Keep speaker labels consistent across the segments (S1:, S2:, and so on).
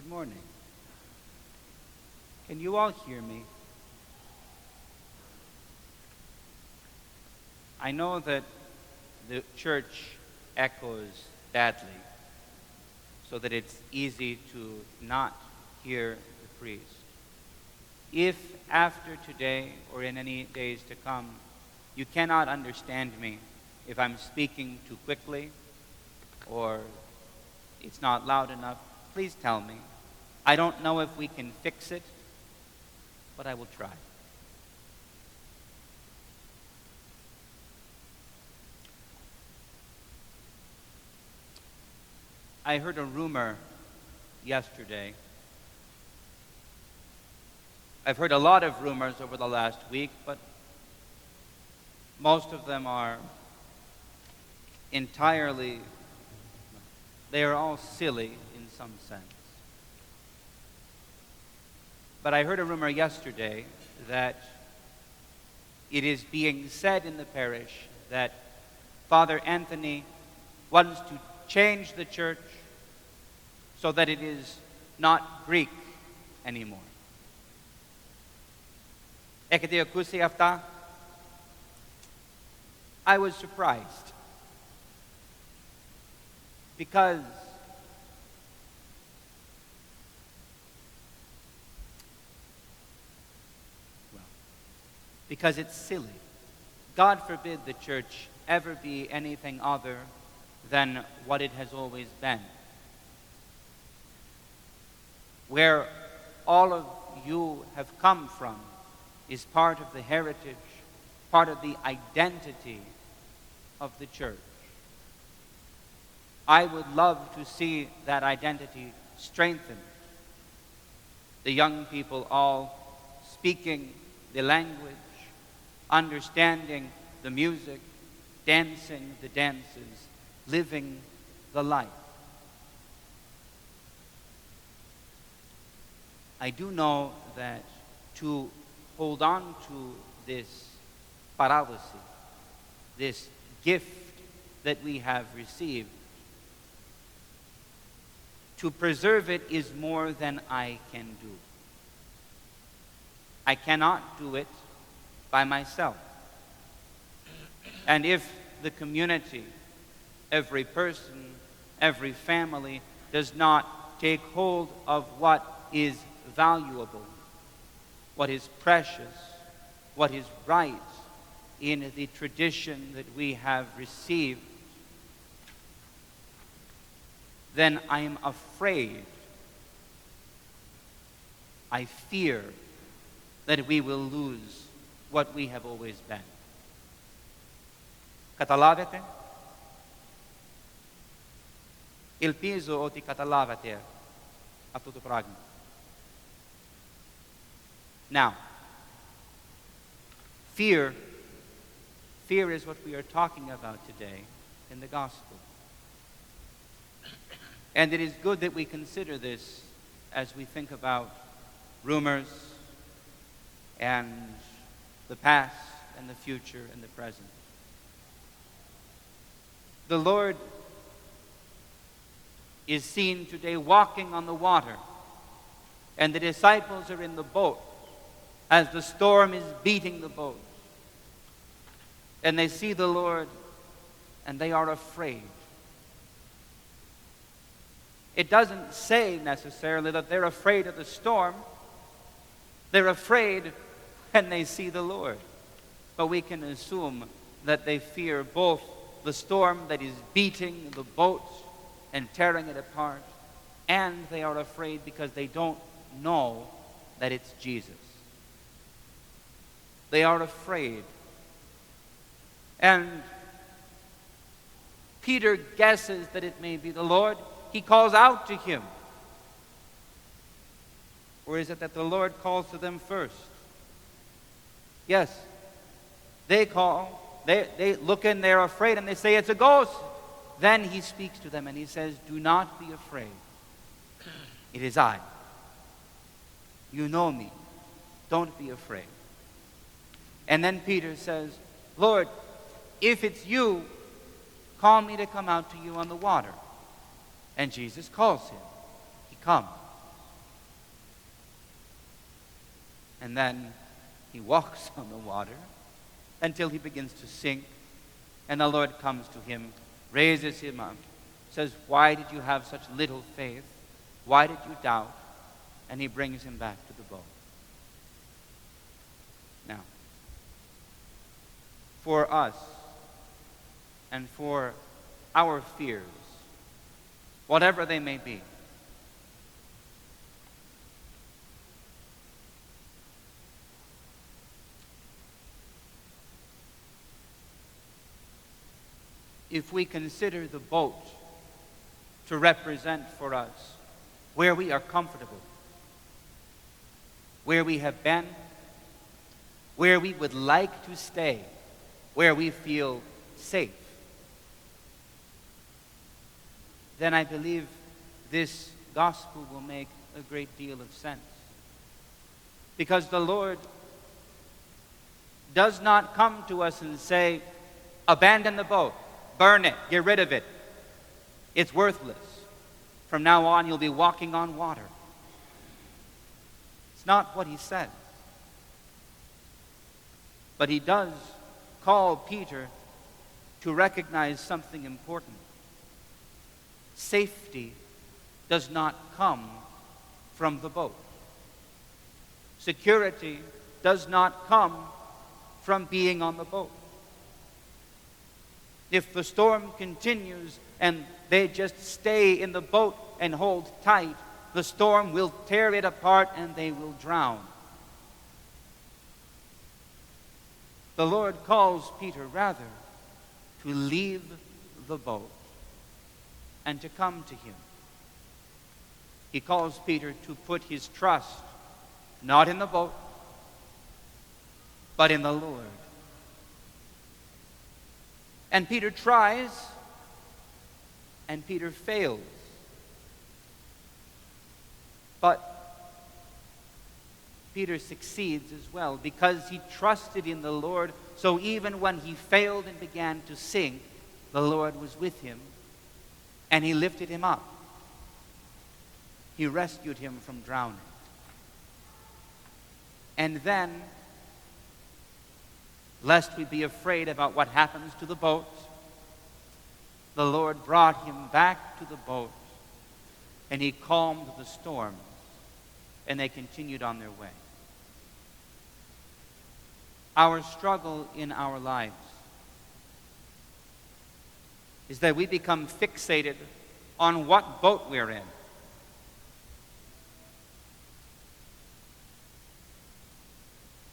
S1: morning. Can you all hear me? I know that the church echoes badly, so that it's easy to not hear the priest. If after today or in any days to come, you cannot understand me, if I'm speaking too quickly or it's not loud enough, please tell me. I don't know if we can fix it, but I will try. I heard a rumor yesterday. I've heard a lot of rumors over the last week, but most of them are they are all silly in some sense. But I heard a rumor yesterday that it is being said in the parish that Father Anthony wants to change the church so that it is not Greek anymore. I was surprised because it's silly. God forbid the church ever be anything other than what it has always been. Where all of you have come from is part of the heritage, part of the identity of the church. I would love to see that identity strengthened. The young people all speaking the language, understanding the music, dancing the dances, living the life. I do know that to hold on to this paralysis, this gift that we have received, to preserve it is more than I can do. I cannot do it by myself. And if the community, every person, every family does not take hold of what is valuable, what is precious, what is right in the tradition that we have received, then I am afraid, I fear that we will lose what we have always been. Καταλάβετε? Ελπίζω ότι καταλάβατε αυτό το πράγμα. Now, fear is what we are talking about today in the gospel. And it is good that we consider this as we think about rumors and the past and the future and the present. The Lord is seen today walking on the water, and the disciples are in the boat as the storm is beating the boat. And they see the Lord, and they are afraid. It doesn't say necessarily that they're afraid of the storm. They're afraid when they see the Lord. But we can assume that they fear both the storm that is beating the boat and tearing it apart, and they are afraid because they don't know that it's Jesus. They are afraid. And Peter guesses that it may be the Lord. He calls out to him. Or is it that the Lord calls to them first? Yes. They call, they look in, they're afraid, and they say, it's a ghost. Then he speaks to them and he says, do not be afraid. It is I. You know me. Don't be afraid. And then Peter says, Lord, if it's you, call me to come out to you on the water. And Jesus calls him. He comes. And then he walks on the water until he begins to sink. And the Lord comes to him, raises him up, says, "Why did you have such little faith? Why did you doubt?" And he brings him back to the boat. Now, for us and for our fears, whatever they may be, if we consider the boat to represent for us where we are comfortable, where we have been, where we would like to stay, where we feel safe, then I believe this gospel will make a great deal of sense. Because the Lord does not come to us and say, "Abandon the boat, burn it, get rid of it. It's worthless. From now on, you'll be walking on water." It's not what he says. But he does call Peter to recognize something important. Safety does not come from the boat. Security does not come from being on the boat. If the storm continues and they just stay in the boat and hold tight, the storm will tear it apart and they will drown. The Lord calls Peter rather to leave the boat and to come to him. He calls Peter to put his trust not in the boat, but in the Lord. And Peter tries, and Peter fails. But Peter succeeds as well because he trusted in the Lord. So even when he failed and began to sink, the Lord was with him, and he lifted him up. He rescued him from drowning. And then, lest we be afraid about what happens to the boat, the Lord brought him back to the boat, and he calmed the storm, and they continued on their way. Our struggle in our lives is that we become fixated on what boat we're in.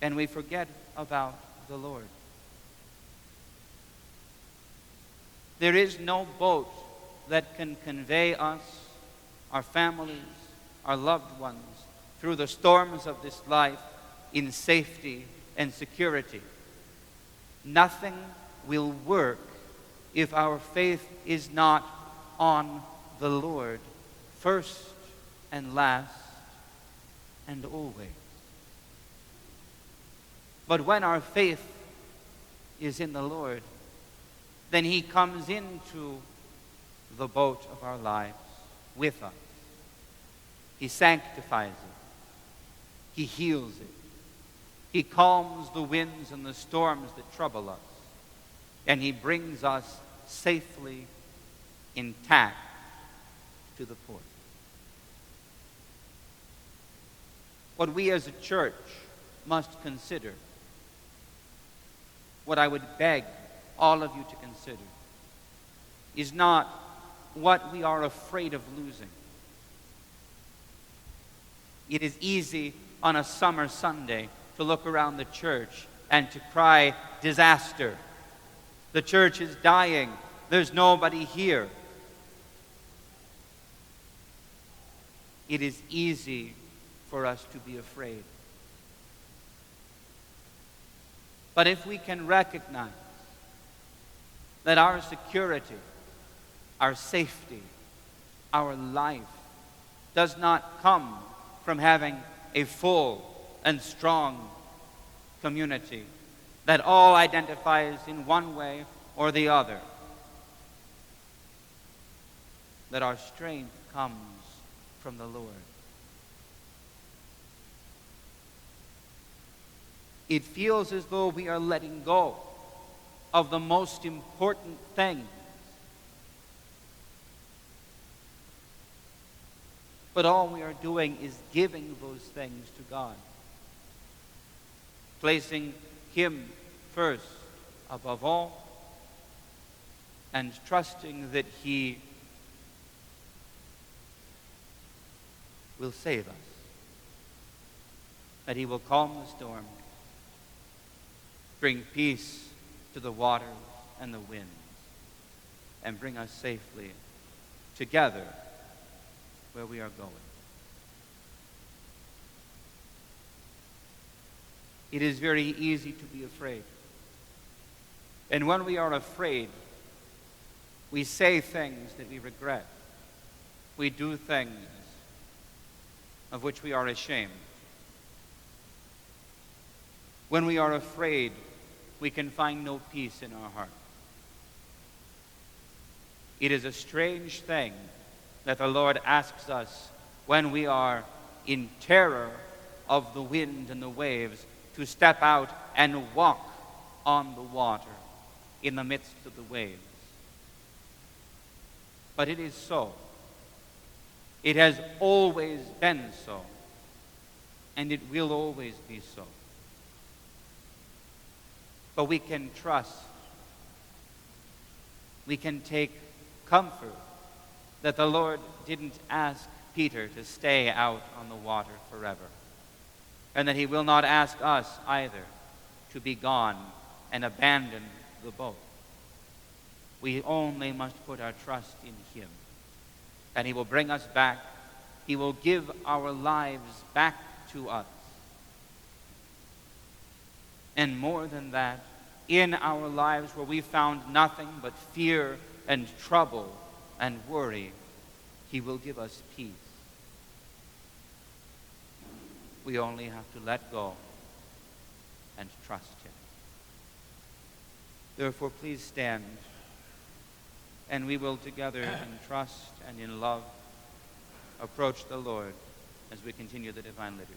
S1: And we forget about the Lord. There is no boat that can convey us, our families, our loved ones, through the storms of this life in safety and security. Nothing will work if our faith is not on the Lord, first and last and always. But when our faith is in the Lord, then he comes into the boat of our lives with us. He sanctifies it. He heals it. He calms the winds and the storms that trouble us. And he brings us safely intact to the port. What we as a church must consider, what I would beg all of you to consider, is not what we are afraid of losing. It is easy on a summer Sunday to look around the church and to cry, "Disaster. The church is dying. There's nobody here." It is easy for us to be afraid. But if we can recognize that our security, our safety, our life does not come from having a full and strong community that all identifies in one way or the other, that our strength comes from the Lord. It feels as though we are letting go of the most important things. But all we are doing is giving those things to God, placing Him first above all, and trusting that He will save us, that He will calm the storm, bring peace to the waters and the winds, and bring us safely together where we are going. It is very easy to be afraid. And when we are afraid, we say things that we regret. We do things of which we are ashamed. When we are afraid, we can find no peace in our heart. It is a strange thing that the Lord asks us when we are in terror of the wind and the waves to step out and walk on the water in the midst of the waves. But it is so. It has always been so, and it will always be so. But we can trust, we can take comfort that the Lord didn't ask Peter to stay out on the water forever, and that He will not ask us either to be gone and abandon the boat. We only must put our trust in Him, and He will bring us back. He will give our lives back to us. And more than that, in our lives where we found nothing but fear and trouble and worry, He will give us peace. We only have to let go and trust Him. Therefore, please stand, and we will together in trust and in love approach the Lord as we continue the divine liturgy.